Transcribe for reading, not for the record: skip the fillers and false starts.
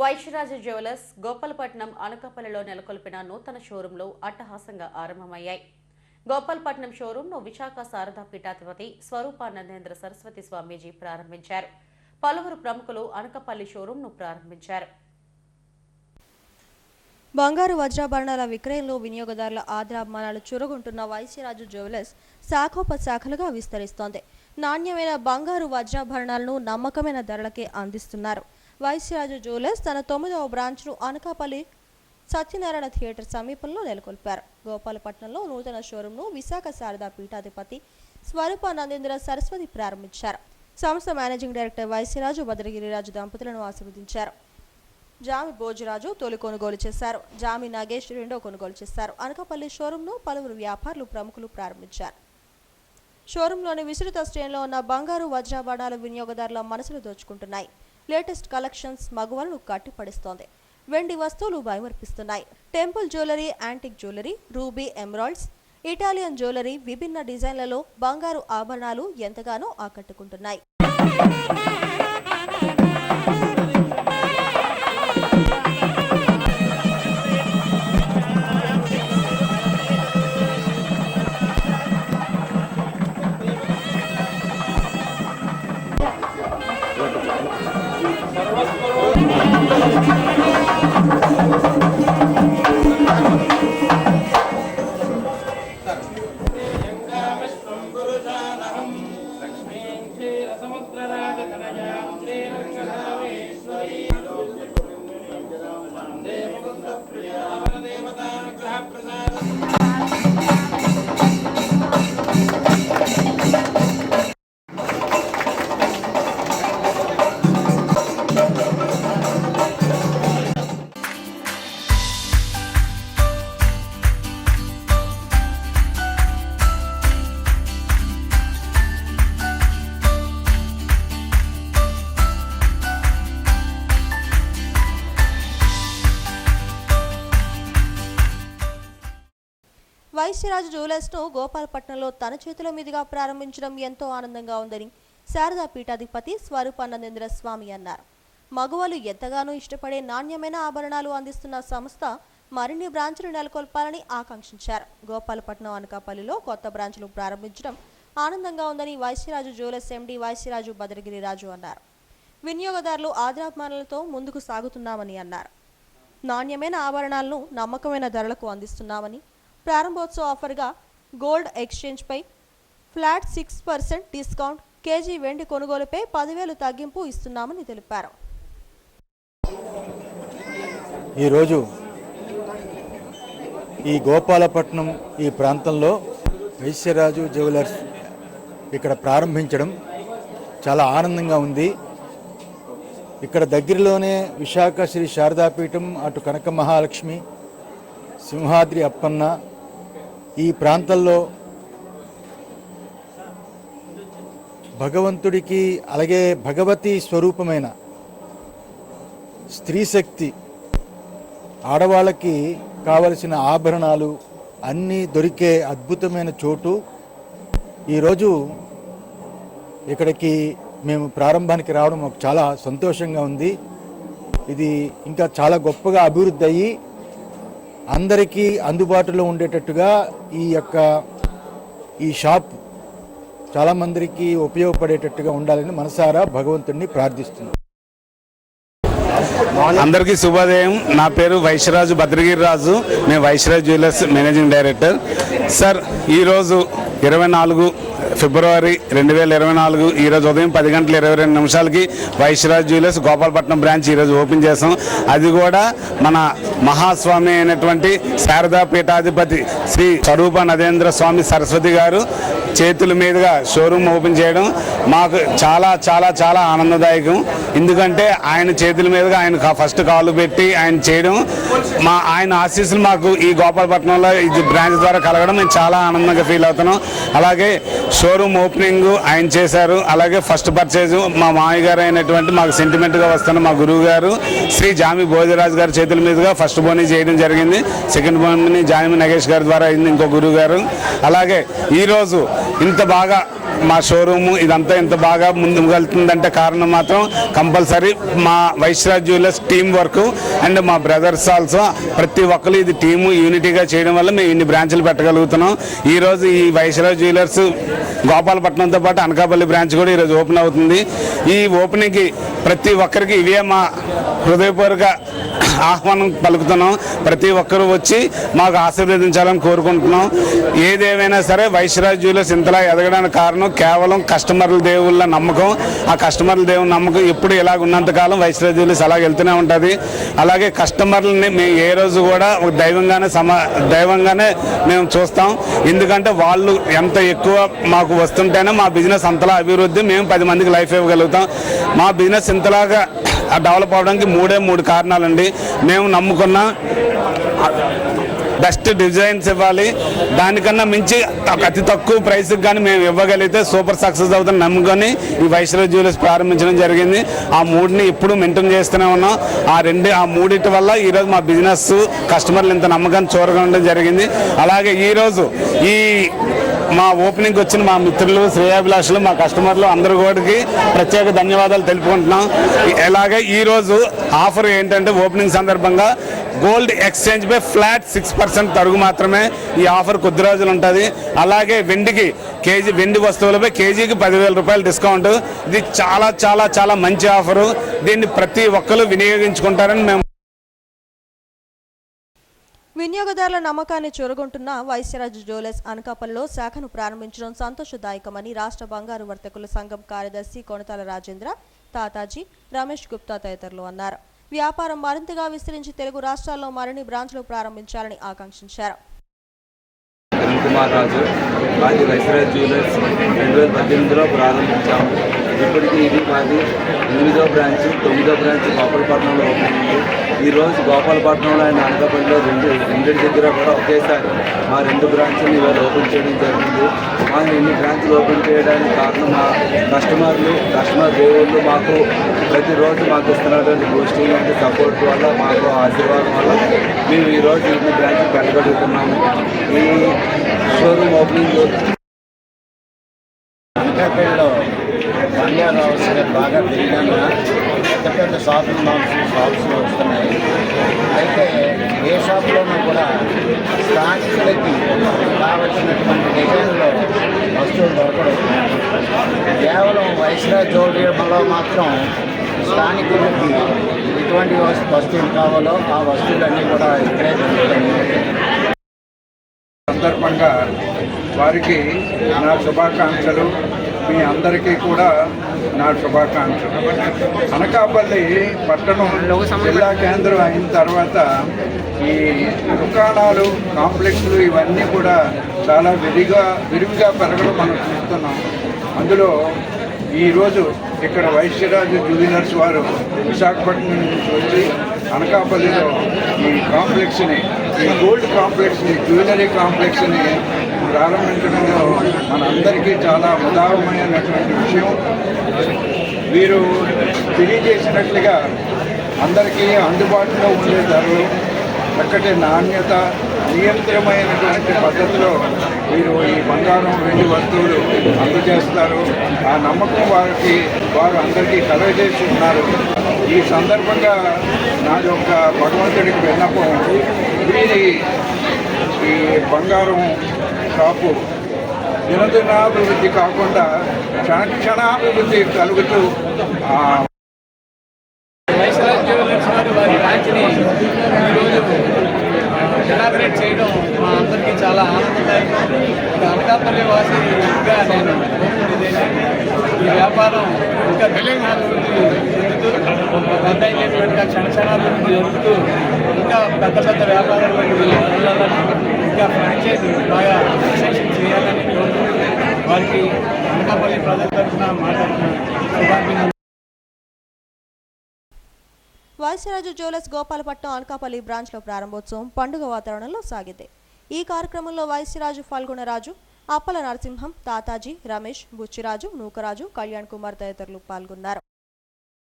Vysyaraju jewellers Gopalapatnam అనకాపల్లిలో నెలకొల్పిన నూతన షోరూంలో అట్టహాసంగా ఆరంభమయ్యాయి. గోపాలపట్నం షోరూంను విశాఖ శారదా పీఠాధిపతి స్వరూపానందేంద్ర సరస్వతి స్వామీజీ ప్రారంభించారు. పలువురు ప్రముఖులు అనకాపల్లి షోరూంను ప్రారంభించారు. బంగారు వజ్రాభరణాల విక్రయంలో వినియోగదారుల ఆదరాభిమానాలు చురగొంటున్న వైశ్యరాజు జ్యువెలర్స్ శాఖోపశాఖలుగా విస్తరిస్తోంది. నాణ్యమైన బంగారు వజ్రాభరణాలను నమ్మకమైన ధరలకే అందిస్తున్నారు. వైశ్యరాజు జ్యువెలర్స్ తన 9వ బ్రాంచ్ను అనకాపల్లి సత్యనారాయణ థియేటర్ సమీపంలో నెలకొల్పారు. గోపాలపట్నంలో నూతన షోరూంను విశాఖ శారదా పీఠాధిపతి స్వరూపానందేంద్ర సరస్వతి ప్రారంభించారు. సంస్థ మేనేజింగ్ డైరెక్టర్ వైశ్యరాజు భద్రగిరిరాజు దంపతులను ఆశీర్వదించారు. జామి భోజరాజు తొలి కొనుగోలు చేశారు. జామి నాగేష్ రెండో కొనుగోలు చేశారు. అనకాపల్లి షోరూంను పలువురు వ్యాపారులు ప్రముఖులు ప్రారంభించారు. షోరూంలోని విస్తృత శ్రేణిలో ఉన్న బంగారు వజ్రాభరణాలు వినియోగదారుల మనసులు దోచుకుంటున్నాయి. లేటెస్ట్ కలెక్షన్స్ మగువలను కట్టిపడిస్తోంది. వెండి వస్తువులు భయమర్పిస్తున్నాయి. Temple jewellery, antique jewellery, ruby, emeralds, Italian jewellery, విభిన్న డిజైన్లలో బంగారు ఆభరణాలు ఎంతగానో ఆకట్టుకుంటున్నాయి. వైశ్యరాజు జ్యువెలర్స్ను గోపాలపట్నంలో తన చేతుల మీదుగా ప్రారంభించడం ఎంతో ఆనందంగా ఉందని శారదా పీఠాధిపతి స్వరూపానందేంద్ర స్వామి అన్నారు. మగువలు ఎంతగానో ఇష్టపడే నాణ్యమైన ఆభరణాలు అందిస్తున్న సంస్థ మరిన్ని బ్రాంచ్లు నెలకొల్పాలని ఆకాంక్షించారు. గోపాలపట్నం, అనకాపల్లిలో కొత్త బ్రాంచ్లు ప్రారంభించడం ఆనందంగా ఉందని వైశ్యరాజు జ్యువెలర్స్ ఎండి వైశ్యరాజు భద్రగిరిరాజు అన్నారు. వినియోగదారులు ఆదరాభిమానాలతో ముందుకు సాగుతున్నామని అన్నారు. నాణ్యమైన ఆభరణాలను నమ్మకమైన ధరలకు అందిస్తున్నామని, ప్రారంభోత్సవ ఆఫర్గా గోల్డ్ ఎక్స్చేంజ్ పై ఫ్లాట్ 6% డిస్కౌంట్, కేజీ వెండి కొనుగోలుపై 10,000 తగ్గింపు ఇస్తున్నామని తెలిపారు. ఈరోజు ఈ గోపాలపట్నం ఈ ప్రాంతంలో వైశ్యరాజు జ్యువెలర్స్ ఇక్కడ ప్రారంభించడం చాలా ఆనందంగా ఉంది. ఇక్కడ దగ్గరలోనే విశాఖ శ్రీ శారదాపీఠం, అటు కనక మహాలక్ష్మి, సింహాద్రి అప్పన్న, ఈ ప్రాంతంలో భగవంతుడికి అలాగే భగవతి స్వరూపమైన స్త్రీ శక్తి, ఆడవాళ్ళకి కావలసిన ఆభరణాలు అన్నీ దొరికే అద్భుతమైన చోటు. ఈరోజు ఇక్కడికి మేము ప్రారంభానికి రావడం మాకు చాలా సంతోషంగా ఉంది. ఇది ఇంకా చాలా గొప్పగా అభివృద్ధి అయ్యి అందరికీ అందుబాటులో ఉండేటట్టుగా ఈ షాప్ చాలామందికి ఉపయోగపడేటట్టుగా ఉండాలని మనసారా భగవంతుడిని ప్రార్థిస్తున్నాం. అందరికీ శుభోదయం. నా పేరు వైశ్యరాజు భద్రగిరిరాజు. నేను Vaishyaraju jewellers managing director. Sir, ఈరోజు 24 ఫిబ్రవరి 2024 ఈరోజు ఉదయం 10:22 వైశ్యరాజు జ్యువెలర్స్ గోపాలపట్నం బ్రాంచ్ ఈరోజు ఓపెన్ చేసాం. అది కూడా మన మహాస్వామి అయినటువంటి శారదా పీఠాధిపతి శ్రీ స్వరూపానందేంద్ర స్వామి సరస్వతి గారు చేతుల మీదుగా షోరూమ్ ఓపెన్ చేయడం మాకు చాలా చాలా చాలా ఆనందదాయకం. ఎందుకంటే ఆయన చేతుల మీదుగా ఆయన ఫస్ట్ కాలు పెట్టి ఆయన చేయడం, ఆయన ఆశీస్సులు మాకు ఈ గోపాలపట్నంలో ఈ బ్రాంచ్ ద్వారా కలగడం మేము చాలా ఆనందంగా ఫీల్ అవుతున్నాం. అలాగే షోరూమ్ ఓపెనింగ్ ఆయన చేశారు. అలాగే ఫస్ట్ పర్చేజ్ మా మామయ్య గారు అయినటువంటి మాకు సెంటిమెంట్గా వస్తున్న మా గురువు గారు శ్రీ జామి భోజరాజు గారి చేతుల మీదుగా ఫస్ట్ బోనీ చేయడం జరిగింది. సెకండ్ బోనీ జామి నాగేష్ గారి ద్వారా అయింది ఇంకో గురువు గారు. అలాగే ఈరోజు ఇంత బాగా మా షోరూము ఇదంతా ఇంత బాగా ముందుకు వెళ్తుందంటే కారణం మాత్రం కంపల్సరీ మా వైశ్యరాజ్ జ్యువెలర్స్ టీం వర్క్ అండ్ మా బ్రదర్స్ ఆల్సో ప్రతి ఒక్కరు ఇది టీము యూనిటీగా చేయడం వల్ల మేము ఇన్ని బ్రాంచ్లు పెట్టగలుగుతున్నాం. ఈరోజు ఈ వైశ్యరాజ్ జ్యువెలర్స్ గోపాలపట్నంతో పాటు అనకాపల్లి బ్రాంచ్ కూడా ఈరోజు ఓపెన్ అవుతుంది. ఈ ఓపెనింగ్కి ప్రతి ఒక్కరికి ఇవే మా హృదయపూర్వక ఆహ్వానం పలుకుతున్నాం. ప్రతి ఒక్కరూ వచ్చి మాకు ఆశీర్వదించాలని కోరుకుంటున్నాం. ఏదేమైనా సరే వైశ్యరాజ్ జ్యువెలర్స్ ఇంతలా ఎదగడానికి కారణం కేవలం కస్టమర్ల దేవుళ్ళ నమ్మకం. ఆ కస్టమర్ల దేవుళ్ళ నమ్మకం ఎప్పుడు ఇలాగ ఉన్నంతకాలం వైశ్యరాజ్ జ్యువెలర్స్ అలాగ వెళ్తూనే ఉంటుంది. అలాగే కస్టమర్లని మేము ఏ రోజు కూడా ఒక దైవంగానే మేము చూస్తాం. ఎందుకంటే వాళ్ళు ఎంత ఎక్కువ మాకు వస్తుంటేనే మా బిజినెస్ అంతలా అభివృద్ధి, మేము 10 మందికి లైఫ్ ఇవ్వగలుగుతాం. మా బిజినెస్ ఇంతలాగా డెవలప్ అవడానికి 3 కారణాలండి. మేము నమ్ముకున్న బెస్ట్ డిజైన్స్ ఇవ్వాలి, దానికన్నా మించి అతి తక్కువ ప్రైస్కి కానీ మేము ఇవ్వగలిగితే సూపర్ సక్సెస్ అవుతుంది నమ్ముకొని ఈ వైశ్యరాజ్ జ్యువెలర్స్ ప్రారంభించడం జరిగింది. ఆ 3ని ఇప్పుడు మెయింటైన్ చేస్తూనే ఉన్నాం. ఆ మూడింటి వల్ల ఈరోజు మా బిజినెస్ కస్టమర్లు ఇంత నమ్మకాన్ని చూరగొనడం జరిగింది. అలాగే ఈరోజు ఈ మా ఓపెనింగ్కి వచ్చిన మా మిత్రులు, శ్రేయాభిలాషులు, మా కస్టమర్లు అందరూ కూడా ప్రత్యేక ధన్యవాదాలు తెలుపుకుంటున్నాం. అలాగే ఈరోజు ఆఫర్ ఏంటంటే ఓపెనింగ్ సందర్భంగా గోల్డ్ ఎక్స్చేంజ్ పై ఫ్లాట్ 6% తరుగు మాత్రమే. ఈ ఆఫర్ కొద్ది రోజులు ఉంటుంది. అలాగే వెండి వస్తువులపై కేజీకి 10,000 రూపాయలు డిస్కౌంట్. ఇది చాలా చాలా చాలా మంచి ఆఫరు. దీన్ని ప్రతి ఒక్కరు వినియోగించుకుంటారని మేము వినియోగదారుల నమ్మకాన్ని చూరగొంటున్న వైశ్యరాజ్ జ్యువెలర్స్ అనకాపల్లిలో శాఖను ప్రారంభించడం సంతోషదాయకమని రాష్ట్ర బంగారు వర్తకుల సంఘం కార్యదర్శి కొనతాల రాజేంద్ర, తాతాజీ, రమేష్ గుప్తా తదితరులు అన్నారు. వ్యాపారం మరింతగా విస్తరించి తెలుగు రాష్ట్రాల్లో మరిన్ని బ్రాంచ్లు ప్రారంభించాలని ఆకాంక్షించారు. కుమార్ రాజు, మాది వైశ్యరాజ్ జ్యువెలర్స్ 2018లో ప్రారంభించాము. ఇప్పటికీ ఇది మాది 8వ బ్రాంచ్, 9వ బ్రాంచ్ గోపాలపట్నంలో ఓపెన్ అయింది. ఈరోజు గోపాలపట్నంలో అండ్ అనకాపల్లిలో రెండింటి దగ్గర కూడా ఒకేసారి మా 2 బ్రాంచ్లు ఇవాళ ఓపెన్ చేయడం జరిగింది. మా ఇన్ని బ్రాంచ్లు ఓపెన్ చేయడానికి కారణం మా కస్టమర్ దేవుళ్ళు మాకు ప్రతిరోజు మాకు ఇస్తున్నటువంటి బూస్టింగ్ అండ్ సపోర్ట్ వల్ల, మాకు ఆశీర్వాదం వల్ల మేము ఈరోజు ఇన్ని బ్రాంచ్లు పెట్టగలుగుతున్నాము. ఈ షోరూమ్ ఓపెనింగ్ అనకాపల్లిలో బంగారు అవసరం బాగా పెరిగిన పెద్ద షాపులు షాప్స్ వస్తున్నాయి. అయితే ఏ షాప్లోనూ కూడా స్థానికులకి కావలసినటువంటి డిజైన్లో వస్తువులు దొరకడం. కేవలం వైశ్యరాజ్ జ్యువెలర్స్లో మాత్రం స్థానికులకి ఎటువంటి వస్తువులు కావాలో ఆ వస్తువులన్నీ కూడా ఇక్కడే దొరుకుతాయి. సందర్భంగా వారికి నా శుభాకాంక్షలు. మీ అందరికీ కూడా నా శుభాకాంక్షలు. అనకాపల్లి పట్టణం జిల్లా కేంద్రం అయిన తర్వాత ఈ దుకాణాలు, కాంప్లెక్స్లు ఇవన్నీ కూడా చాలా విరివిగా పెరగడం మనం చూస్తున్నాం. అందులో ఈరోజు ఇక్కడ వైశ్యరాజ్ జ్యువెలర్స్ వారు విశాఖపట్నం నుంచి వచ్చి అనకాపల్లిలో ఈ కాంప్లెక్స్ని, ఈ గోల్డ్ కాంప్లెక్స్ని, జ్యువెలరీ కాంప్లెక్స్ని ప్రారంభించడంలో మనందరికీ చాలా ఉదాహరణమైనటువంటి విషయం. వీరు తెలియజేసినట్లుగా అందరికీ అందుబాటులో ఉండే ధరలు, చక్కటి నాణ్యత, నియంత్రణమైనటువంటి పద్ధతిలో వీరు ఈ బంగారం, వెండి వస్తువులు అందజేస్తారు. ఆ నమ్మకం వారు అందరికీ కలగజేసి ఉన్నారు. ఈ సందర్భంగా నాది ఒక భగవంతుడికి విన్నపం, వీరి ఈ బంగారం షాపు దినదినాభివృద్ధి కాకుండా క్షణాభివృద్ధి కలుగుతూ వైశ్యరాజ్ జ్యువెలర్స్ వారి బ్రాంచ్ని ఈరోజు ఇనాగ్రేట్ చేయడం మా అందరికీ చాలా ఆనందదాయకం. అనకాపల్లి వాసిగా నేను ఈ వ్యాపారం ఇంకా క్షణాభివృద్ధి చెందుతూ పెద్ద అయినటువంటి క్షణాభివృద్ధి జరుగుతూ ఇంకా పెద్ద వ్యాపారాలకు వెళ్ళాలని, ఇంకా ఫ్రాంచైజీ బాగా ఎక్స్టెన్షన్ చేయాలని వారికి అనకాపల్లి ప్రజల తరఫున మాట్లాడుతున్న శుభాభినందనలు. వైశ్యరాజ్ జ్యువెలర్స్ గోపాలపట్నం అనకాపల్లి బ్రాంచ్లో ప్రారంభోత్సవం పండుగ వాతావరణంలో సాగింది. ఈ కార్యక్రమంలో వైశ్యరాజు ఫల్గుణరాజు, అప్పల నరసింహం, తాతాజీ, రమేష్, బుచ్చిరాజు, నూకరాజు, కళ్యాణ్ కుమార్ తదితరులు పాల్గొన్నారు.